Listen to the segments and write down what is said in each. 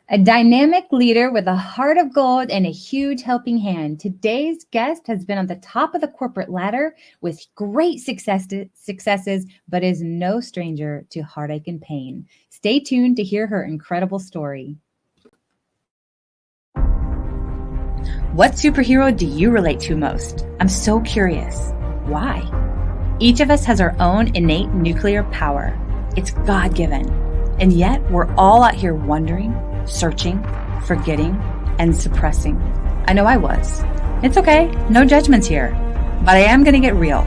A dynamic leader with a heart of gold and a huge helping hand. Today's guest has been on the top of the corporate ladder with great successes, but is no stranger to heartache and pain. Stay tuned to hear her incredible story. What superhero do you relate to most? I'm so curious. Why? Each of us has our own innate nuclear power. It's God-given. And yet we're all out here wondering, searching, forgetting, and suppressing. I know I was. It's okay, no judgments here. But I am going to get real.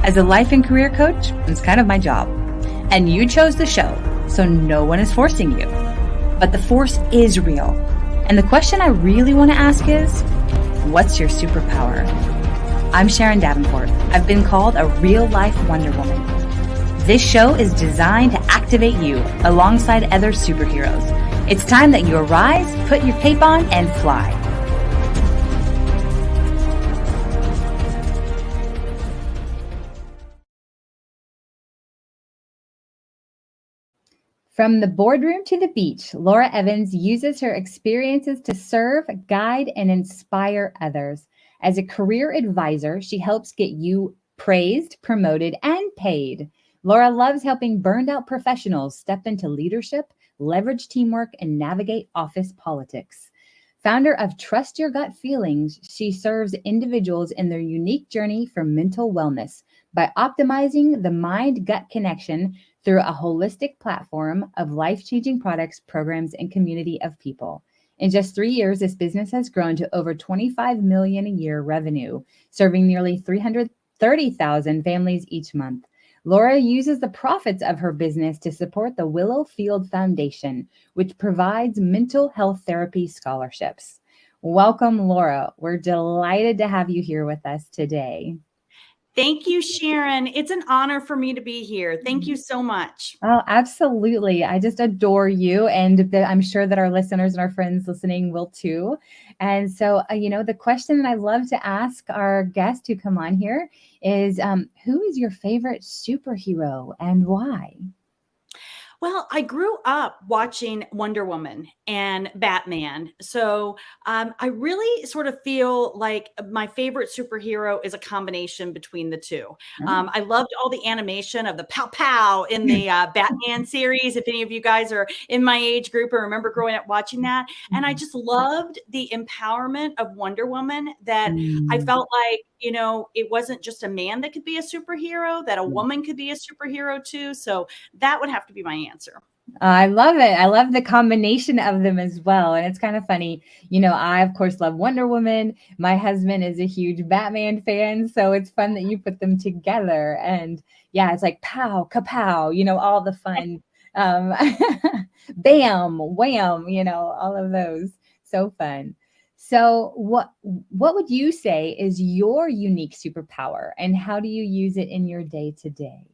As a life and career coach, it's kind of my job. And you chose the show, so no one is forcing you. But the force is real. And the question I really want to ask is, what's your superpower? I'm Sharon Davenport. I've been called a real-life Wonder Woman. This show is designed to activate you alongside other superheroes. It's time that you arise, put your cape on, and fly. From the boardroom to the beach, Laura Evans uses her experiences to serve, guide, and inspire others. As a career advisor, she helps get you praised, promoted, and paid. Laura loves helping burned out professionals step into leadership, leverage teamwork, and navigate office politics. Founder of Trust Your Gut Feelings, she serves individuals in their unique journey for mental wellness by optimizing the mind-gut connection through a holistic platform of life-changing products, programs, and community of people. In just 3 years, this business has grown to over $25 million a year revenue, serving nearly 330,000 families each month. Laura uses the profits of her business to support the Willow Field Foundation, which provides mental health therapy scholarships. Welcome, Laura. We're delighted to have you here with us today. Thank you, Sharon. It's an honor for me to be here. Thank you so much. Oh, absolutely. I just adore you. And I'm sure that our listeners and our friends listening will too. And so, the question that I love to ask our guests who come on here is, who is your favorite superhero and why? Well, I grew up watching Wonder Woman and Batman. So I really sort of feel like my favorite superhero is a combination between the two. Oh. I loved all the animation of the pow pow in the Batman series. If any of you guys are in my age group or remember growing up watching that. And I just loved the empowerment of Wonder Woman that I felt like, it wasn't just a man that could be a superhero, that a woman could be a superhero too. So that would have to be my answer. I love it. I love the combination of them as well. And it's kind of funny. I, of course, love Wonder Woman. My husband is a huge Batman fan. So it's fun that you put them together. And yeah, it's like pow, kapow, all the fun. Bam, wham, all of those. So fun. So what would you say is your unique superpower and how do you use it in your day to day?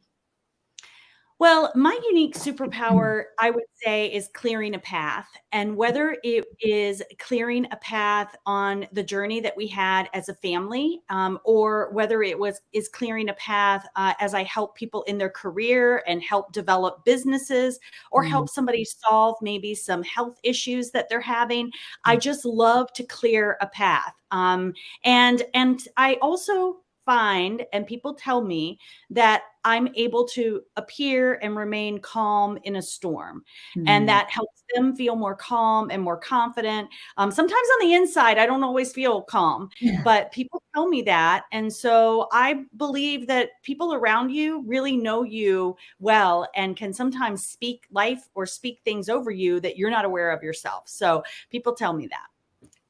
Well, my unique superpower, I would say, is clearing a path. And whether it is clearing a path on the journey that we had as a family, or whether is clearing a path as I help people in their career and help develop businesses, or help somebody solve maybe some health issues that they're having, I just love to clear a path. And I also find, and people tell me that I'm able to appear and remain calm in a storm. And that helps them feel more calm and more confident. Sometimes on the inside, I don't always feel calm, but people tell me that. And so I believe that people around you really know you well and can sometimes speak life or speak things over you that you're not aware of yourself. So people tell me that.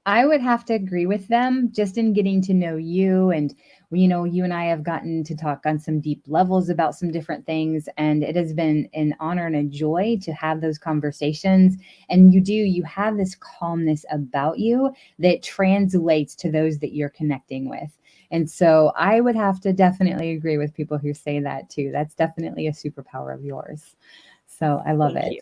I would have to agree with them just in getting to know you. And, you and I have gotten to talk on some deep levels about some different things. And it has been an honor and a joy to have those conversations. And you have this calmness about you that translates to those that you're connecting with. And so I would have to definitely agree with people who say that too. That's definitely a superpower of yours. So I love it. Thank you.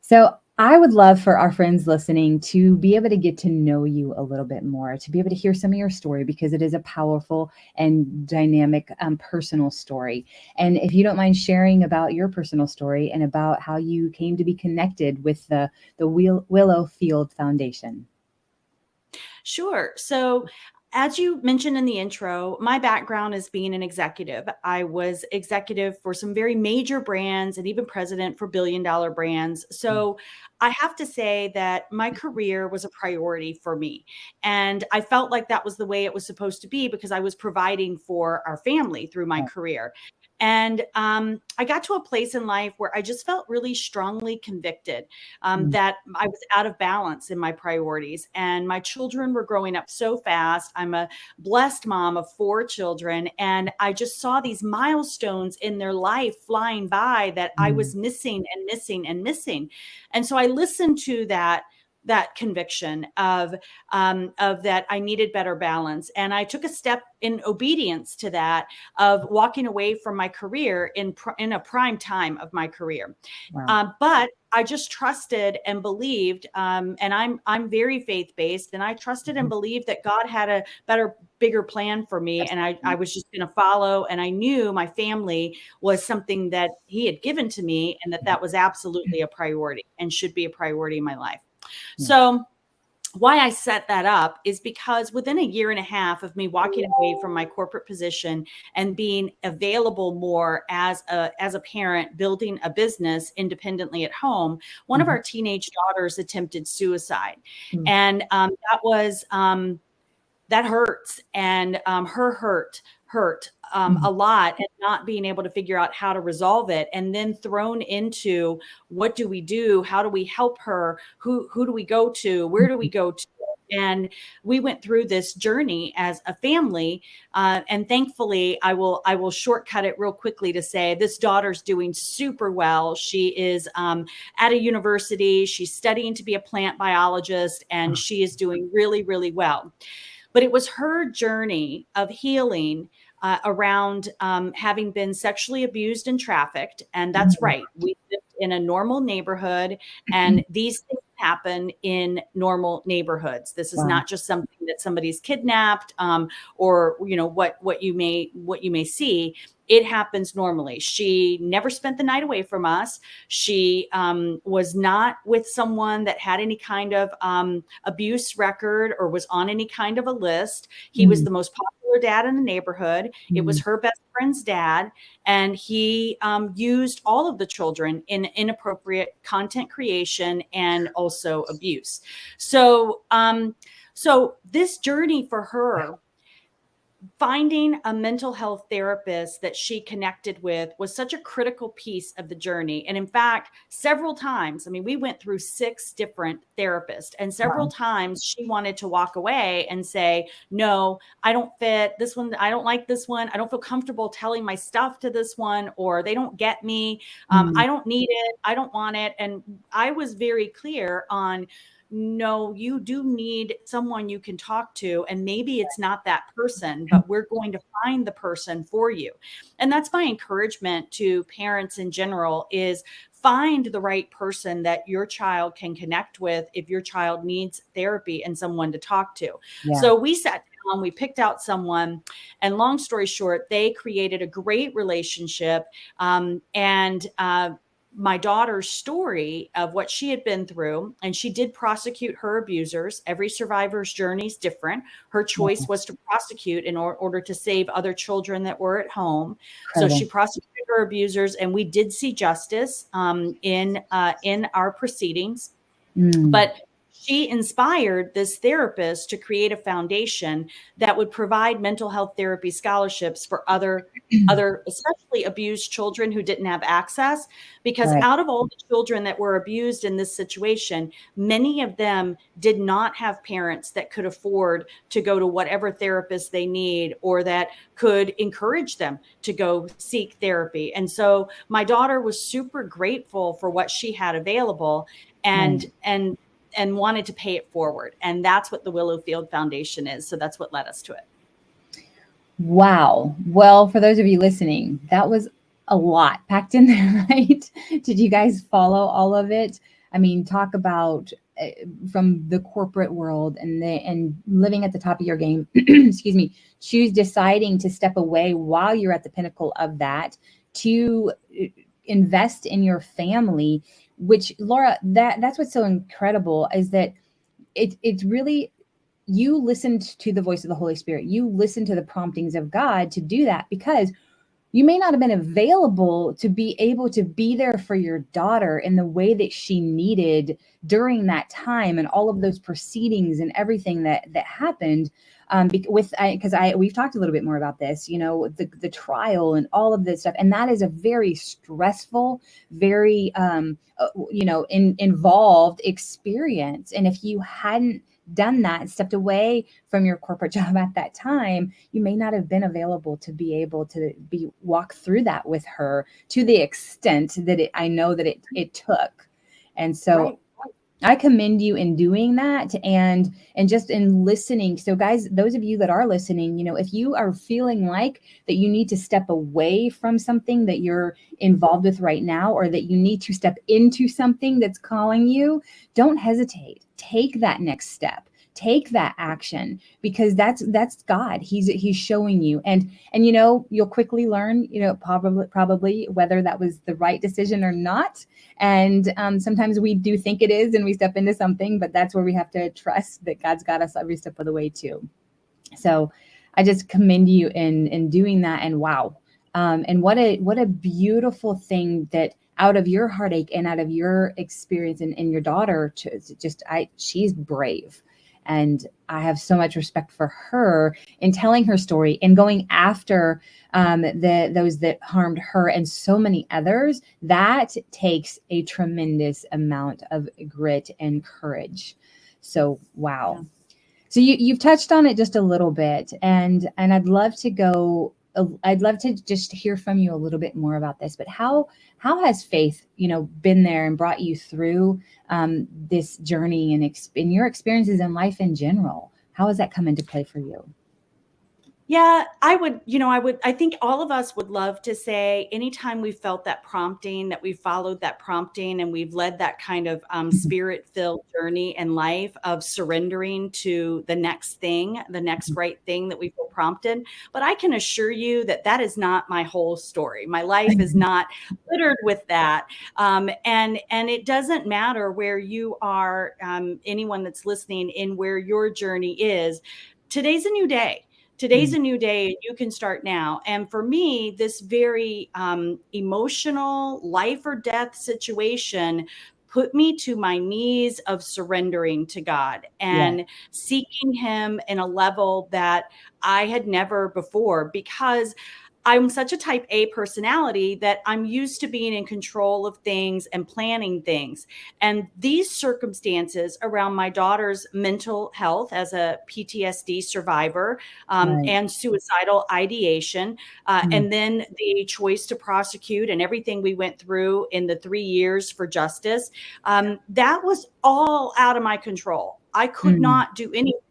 So I would love for our friends listening to be able to get to know you a little bit more, to be able to hear some of your story, because it is a powerful and dynamic personal story. And if you don't mind sharing about your personal story and about how you came to be connected with the Willow Field Foundation. Sure. So, as you mentioned in the intro, my background is being an executive. I was executive for some very major brands and even president for billion-dollar brands. So, I have to say that my career was a priority for me. And I felt like that was the way it was supposed to be because I was providing for our family through my Right. career. And I got to a place in life where I just felt really strongly convicted Mm, that I was out of balance in my priorities. And my children were growing up so fast. I'm a blessed mom of 4 children. And I just saw these milestones in their life flying by that I mm, was missing and missing and missing. And so I listened to that conviction of that I needed better balance. And I took a step in obedience to that of walking away from my career in a prime time of my career. wow. But I just trusted and believed, and I'm very faith based, and I trusted and Mhm. believed that God had a better, bigger plan for me, That's and I right. was just going to follow. And I knew my family was something that He had given to me, and that that was absolutely a priority and should be a priority in my life. Yeah. So why I set that up is because within a year and a half of me walking away from my corporate position and being available more as a parent, building a business independently at home, one of Mhm. our teenage daughters attempted suicide, Mm, and that hurts, and her hurt mm, a lot, and not being able to figure out how to resolve it, and then thrown into what do we do, how do we help her, who do we go to, where do we mhm. go to. And we went through this journey as a family, and thankfully I will shortcut it real quickly to say this daughter's doing super well. She is at a university, she's studying to be a plant biologist, and Oh, she is doing really, really well. But it was her journey of healing around having been sexually abused and trafficked. And that's mm. right. We lived in a normal neighborhood, and these things happen in normal neighborhoods. This is Wow. not just something that somebody's kidnapped, or what you may see. It happens normally. She never spent the night away from us. She was not with someone that had any kind of abuse record or was on any kind of a list. He was Mm, the most popular dad in the neighborhood. It was mm. her best friend's dad, and he used all of the children in inappropriate content creation and also abuse. So, so this journey for her, finding a mental health therapist that she connected with, was such a critical piece of the journey. And in fact, several times, I mean, we went through 6 different therapists, and several Wow. times she wanted to walk away and say, no, I don't fit this one. I don't like this one. I don't feel comfortable telling my stuff to this one, or they don't get me. Mm, I don't need it. I don't want it. And I was very clear on, no, you do need someone you can talk to. And maybe it's not that person, but we're going to find the person for you. And that's my encouragement to parents in general, is find the right person that your child can connect with if your child needs therapy and someone to talk to. yeah. So we sat down, we picked out someone, and long story short, they created a great relationship. And my daughter's story of what she had been through, and she did prosecute her abusers. Every survivor's journey is different. Her choice Wow. was to prosecute in order to save other children that were at home. So she Incredible. prosecuted her abusers, and we did see justice in our proceedings. Mm, But she inspired this therapist to create a foundation that would provide mental health therapy scholarships for other especially abused children who didn't have access, because right. out of all the children that were abused in this situation, many of them did not have parents that could afford to go to whatever therapist they need, or that could encourage them to go seek therapy. And so my daughter was super grateful for what she had available, Right. and wanted to pay it forward. And that's what the Willowfield Foundation is. So that's what led us to it. Wow. Well, for those of you listening, that was a lot packed in there, right? Did you guys follow all of it? I mean, talk about from the corporate world and living at the top of your game. Excuse me. Choose deciding to step away while you're at the pinnacle of that to invest in your family. Which, Laura, that's what's so incredible is that it's really, you listened to the voice of the Holy Spirit. You listened to the promptings of God to do that, because you may not have been available to be able to be there for your daughter in the way that she needed during that time and all of those proceedings and everything that happened. Because we've talked a little bit more about this, the trial and all of this stuff, and that is a very stressful, very involved experience. And if you hadn't done that and stepped away from your corporate job at that time, you may not have been available to be able to walk through that with her to the extent that I know that it took. And so Right. I commend you in doing that and just in listening. So guys, those of you that are listening, if you are feeling like that you need to step away from something that you're involved with right now, or that you need to step into something that's calling you, don't hesitate. Take that next step. Take that action, because that's God. He's showing you, and you'll quickly learn, probably whether that was the right decision or not. And sometimes we do think it is, and we step into something, but that's where we have to trust that God's got us every step of the way too. So I just commend you in doing that. And wow, and what a beautiful thing that out of your heartache and out of your experience and your daughter, she's brave. And I have so much respect for her in telling her story and going after those that harmed her and so many others. That takes a tremendous amount of grit and courage. So, wow. Yeah. So you've touched on it just a little bit, and I'd love to just hear from you a little bit more about this. But how has faith, been there and brought you through this journey and in your experiences in life in general? How has that come into play for you? Yeah, I think all of us would love to say anytime we felt that prompting, that we followed that prompting, and we've led that kind of spirit-filled journey in life of surrendering to the next thing, the next right thing that we feel prompted. But I can assure you that that is not my whole story. My life is not littered with that. And it doesn't matter where you are, anyone that's listening, in where your journey is. Today's a new day. Today's a new day. You can start now. And for me, this very emotional life or death situation put me to my knees of surrendering to God and seeking him in a level that I had never before, because I'm such a type A personality that I'm used to being in control of things and planning things. And these circumstances around my daughter's mental health as a PTSD survivor, and suicidal ideation, and then the choice to prosecute and everything we went through in the 3 years for justice, that was all out of my control. I could not do anything.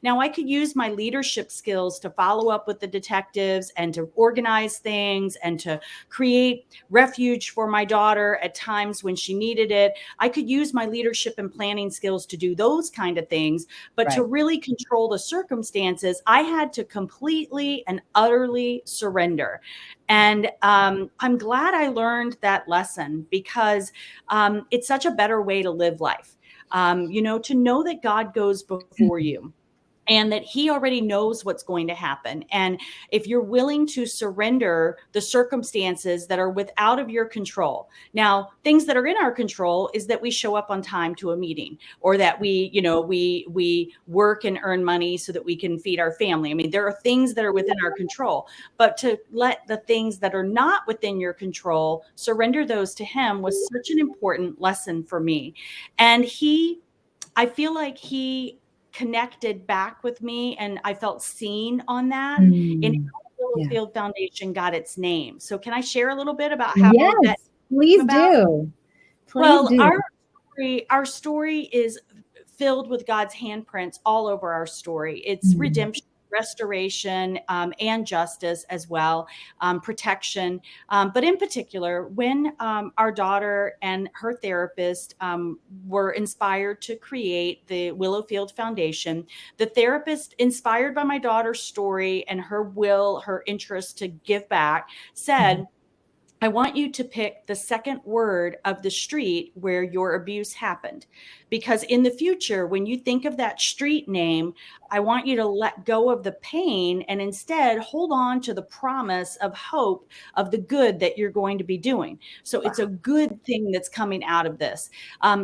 Now, I could use my leadership skills to follow up with the detectives and to organize things and to create refuge for my daughter at times when she needed it. I could use my leadership and planning skills to do those kind of things. But to really control the circumstances, I had to completely and utterly surrender. And I'm glad I learned that lesson, because it's such a better way to live life. To know that God goes before you, and that he already knows what's going to happen. And if you're willing to surrender the circumstances that are out of your control. Now, things that are in our control is that we show up on time to a meeting, or that we work and earn money so that we can feed our family. I mean, there are things that are within our control, but to let the things that are not within your control, surrender those to him, was such an important lesson for me. And I feel like he connected back with me, and I felt seen on that, in how the Field Foundation got its name. So can I share a little bit about how that please came about? do. Well, our story is filled with God's handprints all over our story. It's redemption. restoration, and justice as well, protection. But in particular, when our daughter and her therapist were inspired to create the Willowfield Foundation, the therapist, inspired by my daughter's story and her will, her interest to give back, said, I want you to pick the second word of the street where your abuse happened. Because in the future, when you think of that street name, I want you to let go of the pain and instead hold on to the promise of hope of the good that you're going to be doing. So it's a good thing that's coming out of this.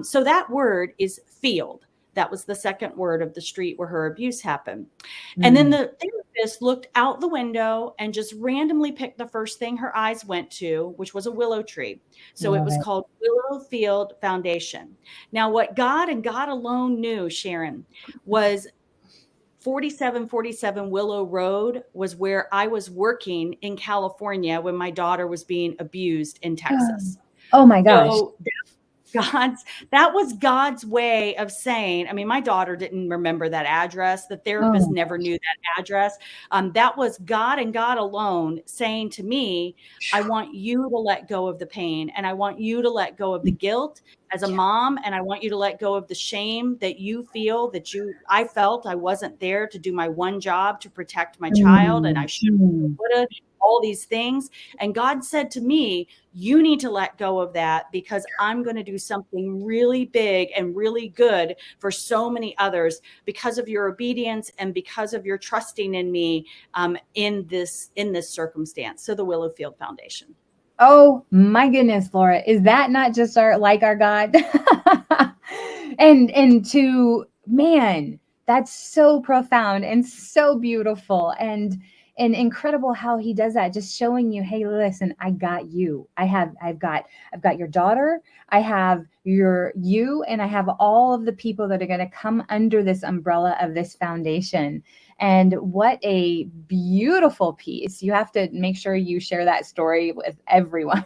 So that word is field. That was the second word of the street where her abuse happened. And then the therapist looked out the window and just randomly picked the first thing her eyes went to, which was a willow tree. So it was called Willowfield Foundation. Now, what God and God alone knew, Sharon, was 4747 Willow Road was where I was working in California when my daughter was being abused in Texas. Oh my gosh. So that was God's way of saying, I mean, my daughter didn't remember that address. The therapist never knew that address. That was God and God alone saying to me, I want you to let go of the pain, and I want you to let go of the guilt as a mom, and I want you to let go of the shame that you feel I felt I wasn't there to do my one job to protect my child, and I should have, all these things. And God said to me, you need to let go of that, because I'm going to do something really big and really good for so many others because of your obedience and because of your trusting in me in this circumstance. So the Willowfield Foundation. Oh my goodness, Laura, is that not just our God? and to, man, that's so profound and so beautiful and incredible how he does that, just showing you, hey, listen, I got you. I've got your daughter, I have you, and I have all of the people that are going to come under this umbrella of this foundation. And what a beautiful piece. You have to make sure you share that story with everyone.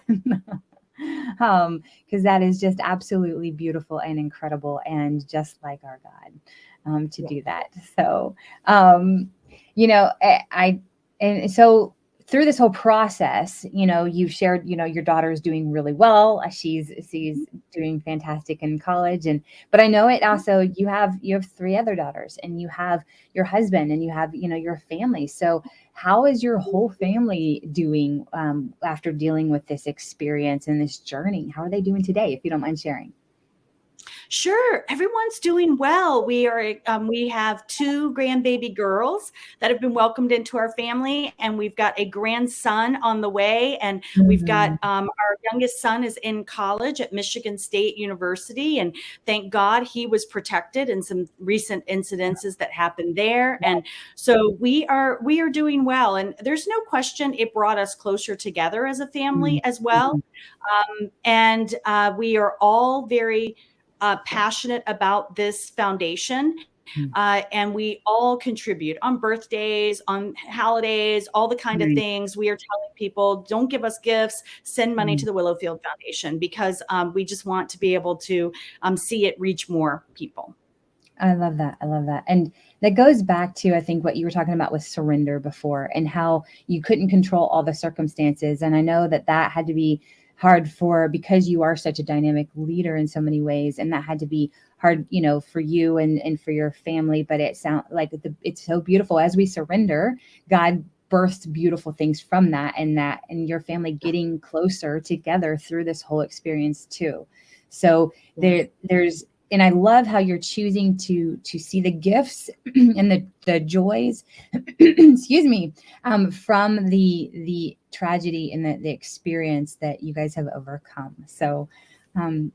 Because that is just absolutely beautiful and incredible, and just like our God to do that. So, and so through this whole process, you've shared, your daughter is doing really well. She's doing fantastic in college. But I know it also, you have 3 other daughters, and you have your husband, and you have, your family. So how is your whole family doing after dealing with this experience and this journey? How are they doing today, if you don't mind sharing? Sure. Everyone's doing well. We have 2 grandbaby girls that have been welcomed into our family, and we've got a grandson on the way. And we've got our youngest son is in college at Michigan State University, and thank God he was protected in some recent incidences that happened there. And so we are doing well. And there's no question it brought us closer together as a family as well. And we are all very passionate about this foundation. And we all contribute on birthdays, on holidays, all the kind of things. We are telling people, don't give us gifts, send money to the Willowfield Foundation, because we just want to be able to see it reach more people. I love that. And that goes back to, I think, what you were talking about with surrender before, and how you couldn't control all the circumstances. And I know that had to be hard because you are such a dynamic leader in so many ways. And that had to be hard, for you and for your family. But it sounds like it's so beautiful. As we surrender, God births beautiful things from that, and your family getting closer together through this whole experience too. So there's, and I love how you're choosing to see the gifts and the joys, excuse me, from the tragedy and the experience that you guys have overcome. So,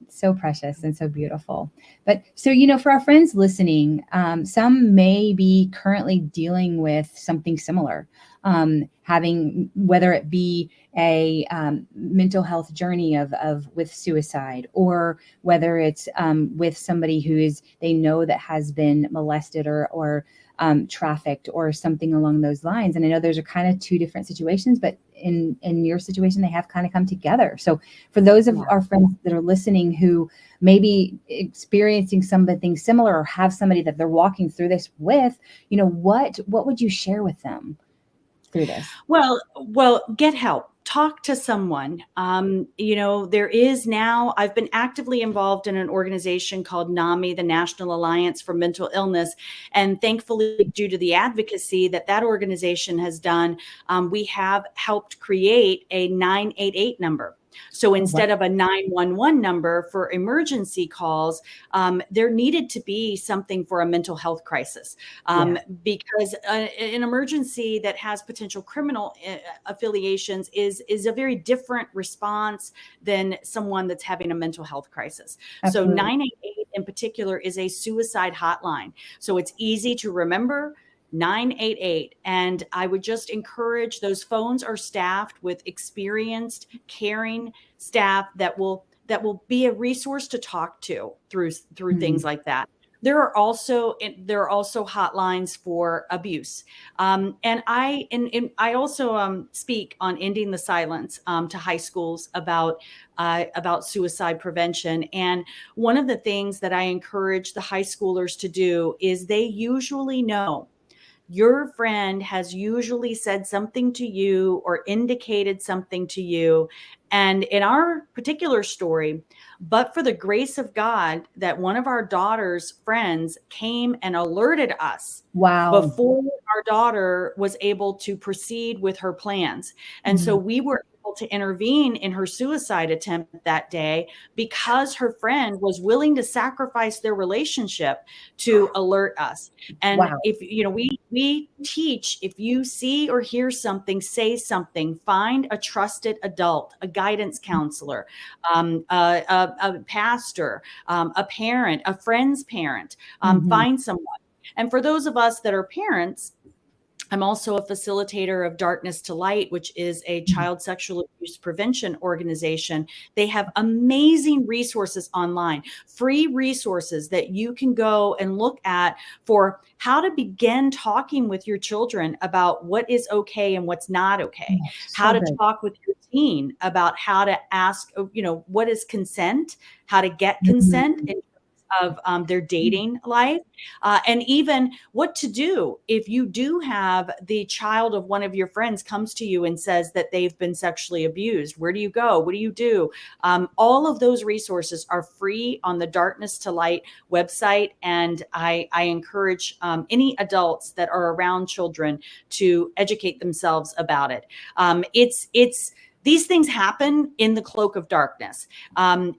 so precious and so beautiful. But so, for our friends listening, some may be currently dealing with something similar. having, whether it be a mental health journey of with suicide, or whether it's with somebody who is, they know that has been molested or trafficked or something along those lines. And I know those are kind of two different situations, but in your situation, they have kind of come together. So for those of our friends that are listening who may be experiencing something similar, or have somebody that they're walking through this with, what would you share with them through this? Well, get help. Talk to someone. There is now, I've been actively involved in an organization called NAMI, the National Alliance for Mental Illness. And thankfully, due to the advocacy that organization has done, we have helped create a 988 number. So instead of a 911 number for emergency calls, there needed to be something for a mental health crisis, because an emergency that has potential criminal affiliations is a very different response than someone that's having a mental health crisis. Absolutely. So 988 in particular is a suicide hotline. So it's easy to remember. 988. And I would just encourage, those phones are staffed with experienced, caring staff that will be a resource to talk to through things like that. There are also hotlines for abuse, and I also speak on ending the silence to high schools about suicide prevention. And one of the things that I encourage the high schoolers to do is, they usually know, your friend has usually said something to you or indicated something to you. And in our particular story, but for the grace of God, that one of our daughter's friends came and alerted us before our daughter was able to proceed with her plans. And so we were able to intervene in her suicide attempt that day, because her friend was willing to sacrifice their relationship to alert us. And if we teach, if you see or hear something, say something, find a trusted adult, a guidance counselor, a pastor, a parent, a friend's parent, find someone. And for those of us that are parents, I'm also a facilitator of Darkness to Light, which is a child sexual abuse prevention organization. They have amazing resources online, free resources that you can go and look at for how to begin talking with your children about what is okay and what's not okay, how to talk with your teen about how to ask, what is consent, how to get consent in of their dating life, and even what to do if you do have the child of one of your friends comes to you and says that they've been sexually abused. Where do you go? What do you do? All of those resources are free on the Darkness to Light website, and I encourage any adults that are around children to educate themselves about it. These things happen in the cloak of darkness. And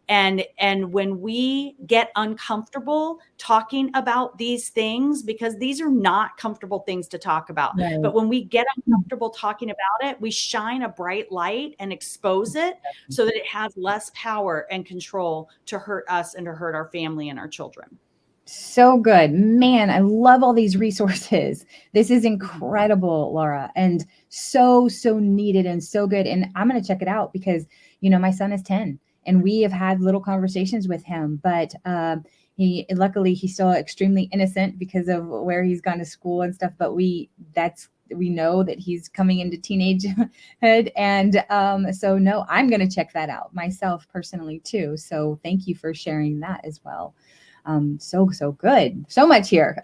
when we get uncomfortable talking about these things, because these are not comfortable things to talk about, but when we get uncomfortable talking about it, we shine a bright light and expose it so that it has less power and control to hurt us and to hurt our family and our children. So good, man. I love all these resources. This is incredible, Laura, and so needed and so good. And I'm going to check it out because, my son is 10 and we have had little conversations with him, but luckily he's still extremely innocent because of where he's gone to school and stuff. But we know that he's coming into teenagehood. And so no, I'm going to check that out myself personally too. So thank you for sharing that as well. So good. So much here.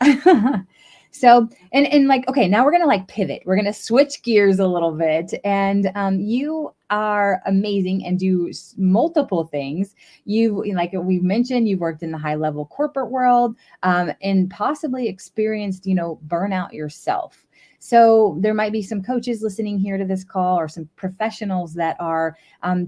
So, and okay, now we're going to pivot. We're going to switch gears a little bit. And you are amazing and do multiple things. Like we've mentioned, you've worked in the high level corporate world, and possibly experienced, burnout yourself. So there might be some coaches listening here to this call, or some professionals that are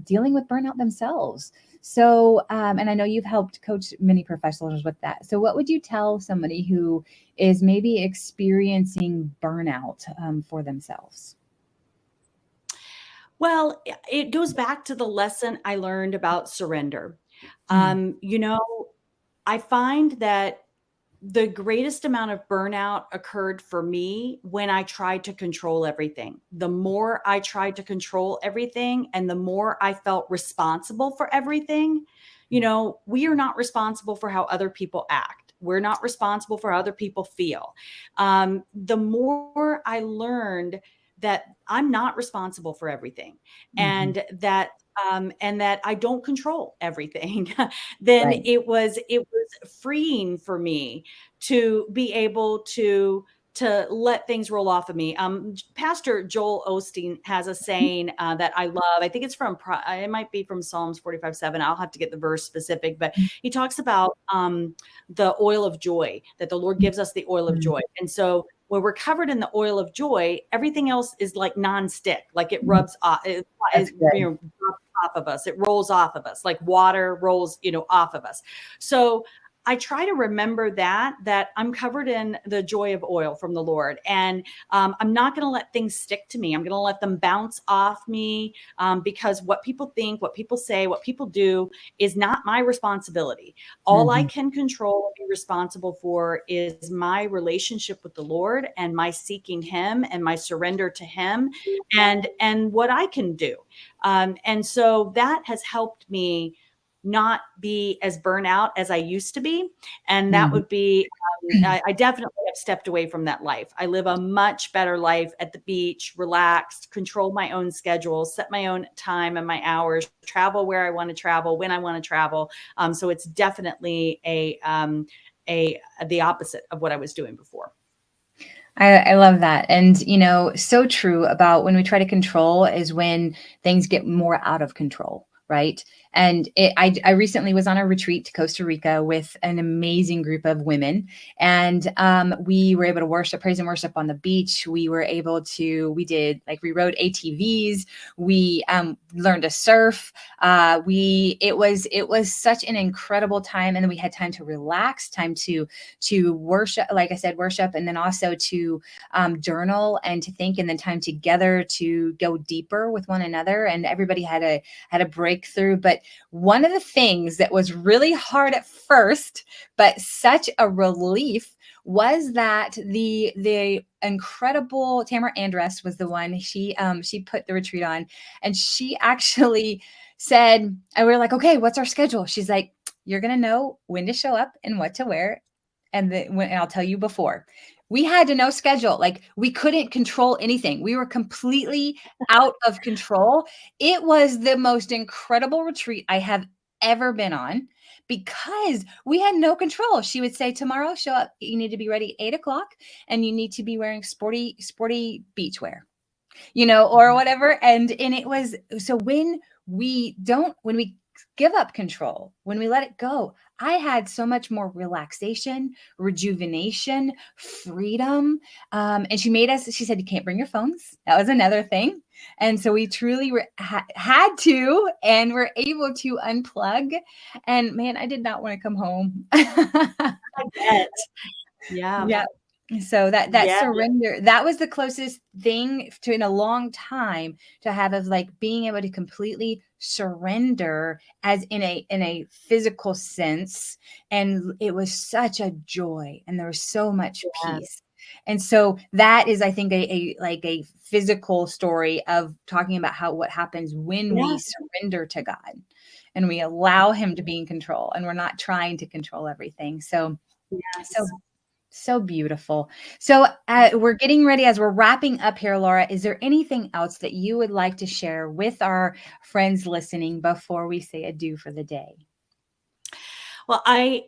dealing with burnout themselves. So, and I know you've helped coach many professionals with that. So what would you tell somebody who is maybe experiencing burnout for themselves? Well, it goes back to the lesson I learned about surrender. I find that the greatest amount of burnout occurred for me when I tried to control everything. The more I tried to control everything and the more I felt responsible for everything, we are not responsible for how other people act. We're not responsible for how other people feel. The more I learned that I'm not responsible for everything, Mhm. and that I don't control everything, then Right. it was freeing for me to be able to let things roll off of me. Pastor Joel Osteen has a saying that I love. I think it's it might be from Psalms 45:7. I'll have to get the verse specific, but he talks about the oil of joy, that the Lord gives us the oil of Mhm. joy. And so when we're covered in the oil of joy, everything else is like nonstick, like it Mhm. rubs off, That's good. drops off of us. It rolls off of us like water rolls, off of us. So I try to remember that I'm covered in the joy of oil from the Lord, and I'm not going to let things stick to me. I'm going to let them bounce off me, because what people think, what people say, what people do is not my responsibility. All I Mhm. can control and be responsible for is my relationship with the Lord and my seeking Him and my surrender to Him, and what I can do. And so that has helped me not be as burnout as I used to be. And that Mhm. would be, I definitely have stepped away from that life. I live a much better life at the beach, relaxed, control my own schedule, set my own time and my hours, travel where I want to travel, when I want to travel. So it's definitely the opposite of what I was doing before. I love that. And, so true about when we try to control is when things get more out of control. Right. And I recently was on a retreat to Costa Rica with an amazing group of women. And we were able to worship, praise and worship on the beach. We were able to, we rode ATVs. We learned to surf. It was such an incredible time. And then we had time to relax, time to worship, like I said, worship, and then also to journal and to think, and then time together to go deeper with one another. And everybody had a breakthrough. But one of the things that was really hard at first, but such a relief, was that the incredible Tamara Andress was the one. She put the retreat on, and she actually said, and we were like, okay, what's our schedule? She's like, you're gonna know when to show up and what to wear, and I'll tell you before. We had to know schedule. Like, we couldn't control anything. We were completely out of control. It was the most incredible retreat I have ever been on because we had no control. She would say, tomorrow, show up. You need to be ready at 8 o'clock, and you need to be wearing sporty beach wear, or Mhm. whatever. And it was, so when we give up control, when we let it go, I had so much more relaxation, rejuvenation, freedom. And she said, you can't bring your phones. That was another thing. And so we truly had to, and were able to unplug. And man, I did not want to come home. I bet. Yeah. Yeah. So that Yeah. surrender, that was the closest thing to in a long time to have, of like being able to completely surrender, as in a physical sense. And it was such a joy, and there was so much Yeah. peace. And so that is, I think, a physical story of talking about what happens when Yeah. we surrender to God and we allow Him to be in control, and we're not trying to control everything. So Yes. so beautiful. So we're getting ready, as we're wrapping up here, Laura. Is there anything else that you would like to share with our friends listening before we say adieu for the day? Well, I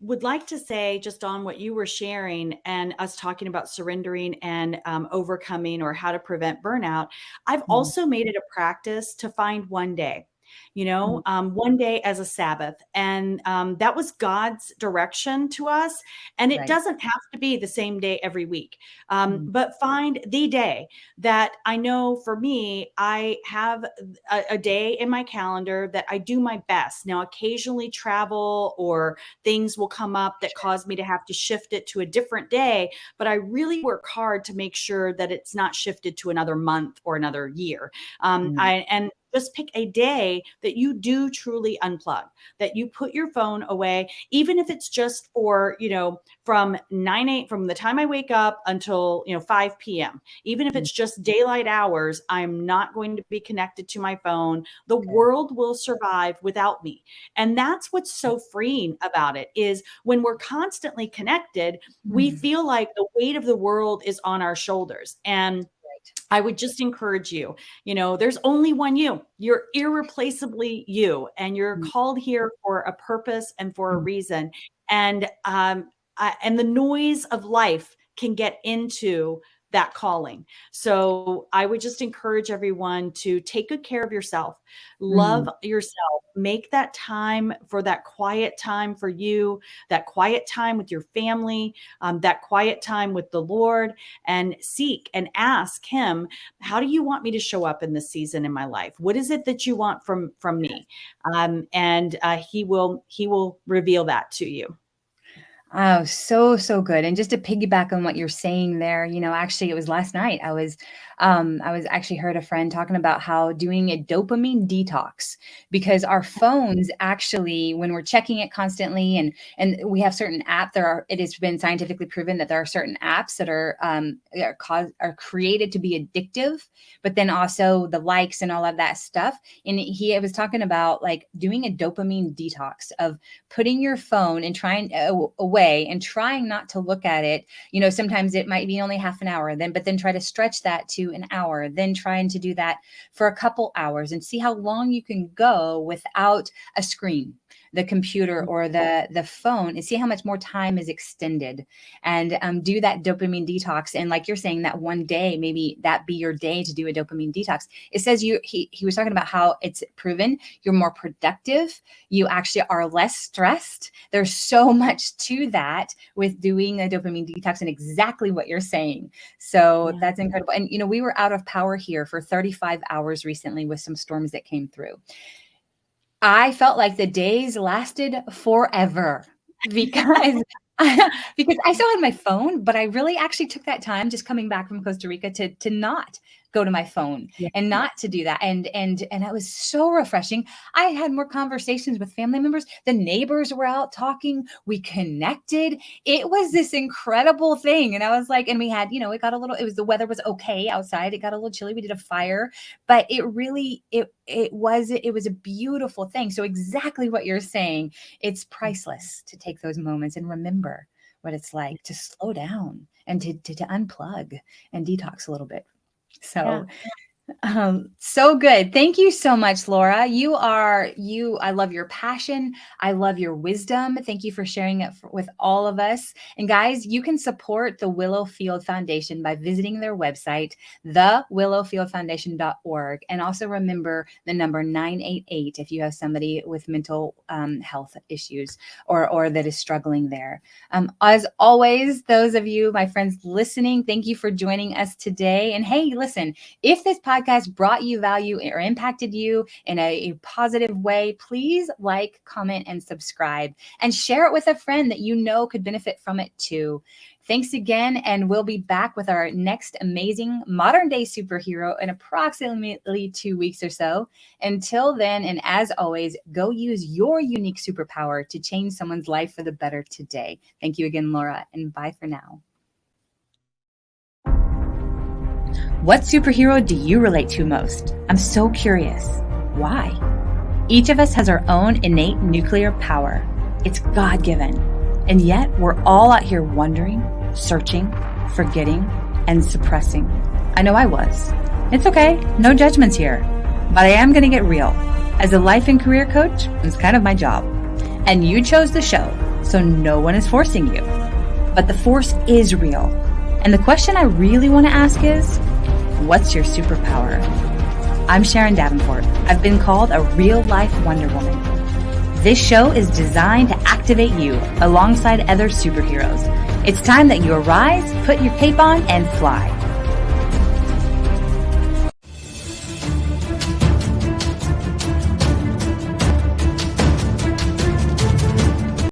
would like to say, just on what you were sharing and us talking about surrendering and overcoming, or how to prevent burnout. I've Mm, also made it a practice to find one day, mm, one day as a Sabbath, and that was God's direction to us. And it right. doesn't have to be the same day every week, Mm, but find the day that I know. For me, I have a day in my calendar that I do my best. Now, occasionally travel or things will come up that sure. cause me to have to shift it to a different day, but I really work hard to make sure that it's not shifted to another month or another year. Mm, And just pick a day that you do truly unplug, that you put your phone away, even if it's just for, from from the time I wake up until, 5 p.m. Even if it's just daylight hours, I'm not going to be connected to my phone. The world will survive without me. And that's what's so freeing about it, is when we're constantly connected, we feel like the weight of the world is on our shoulders. And I would just encourage you, there's only one you. You're irreplaceably you, and you're called here for a purpose and for a reason. And the noise of life can get into that calling. So I would just encourage everyone to take good care of yourself, love yourself, make that time for that quiet time for you, that quiet time with your family, that quiet time with the Lord, and seek and ask him, how do you want me to show up in this season in my life? What is it that you want from me? And he will reveal that to you. Oh, so good. And just to piggyback on what you're saying there, actually it was last night. I was actually heard a friend talking about how doing a dopamine detox, because our phones actually, when we're checking it constantly, and we have certain apps, it has been scientifically proven that there are certain apps that are created to be addictive, but then also the likes and all of that stuff. And he was talking about like doing a dopamine detox of putting your phone and trying away and trying not to look at it. Sometimes it might be only half an hour, but then try to stretch that to an hour, then trying to do that for a couple hours and see how long you can go without a screen, the computer or the phone, and see how much more time is extended, and do that dopamine detox. And like you're saying, that one day, maybe that be your day to do a dopamine detox. It says he was talking about how it's proven you're more productive. You actually are less stressed. There's so much to that with doing a dopamine detox, and exactly what you're saying. So that's incredible. And, we were out of power here for 35 hours recently with some storms that came through. I felt like the days lasted forever because I still had my phone, but I really actually took that time just coming back from Costa Rica to not go to my phone and not to do that. And it was so refreshing. I had more conversations with family members. The neighbors were out talking. We connected. It was this incredible thing. And I was like, and we had, the weather was okay outside. It got a little chilly. We did a fire, but it really, it was a beautiful thing. So exactly what you're saying, it's priceless to take those moments and remember what it's like to slow down and to unplug and detox a little bit. So, so good. Thank you so much, Laura. I love your passion. I love your wisdom. Thank you for sharing it with all of us. And guys, you can support the Willowfield Foundation by visiting their website, thewillowfieldfoundation.org. And also remember the number 988 if you have somebody with mental health issues or that is struggling there. As always, those of you, my friends listening, thank you for joining us today. And hey, listen, if this podcast brought you value or impacted you in a positive way, please like, comment, and subscribe, and share it with a friend that could benefit from it too. Thanks again, and we'll be back with our next amazing modern day superhero in approximately 2 weeks or so. Until then, and as always, go use your unique superpower to change someone's life for the better today. Thank you again, Laura, and bye for now. What superhero do you relate to most? I'm so curious. Why? Each of us has our own innate nuclear power. It's God-given. And yet we're all out here wondering, searching, forgetting, and suppressing. I know I was. It's okay. No judgments here. But I am going to get real. As a life and career coach, it's kind of my job. And you chose the show, so no one is forcing you. But the force is real. And the question I really want to ask is, what's your superpower? I'm Sharon Davenport. I've been called a real-life Wonder Woman. This show is designed to activate you alongside other superheroes. It's time that you arise, put your cape on, and fly.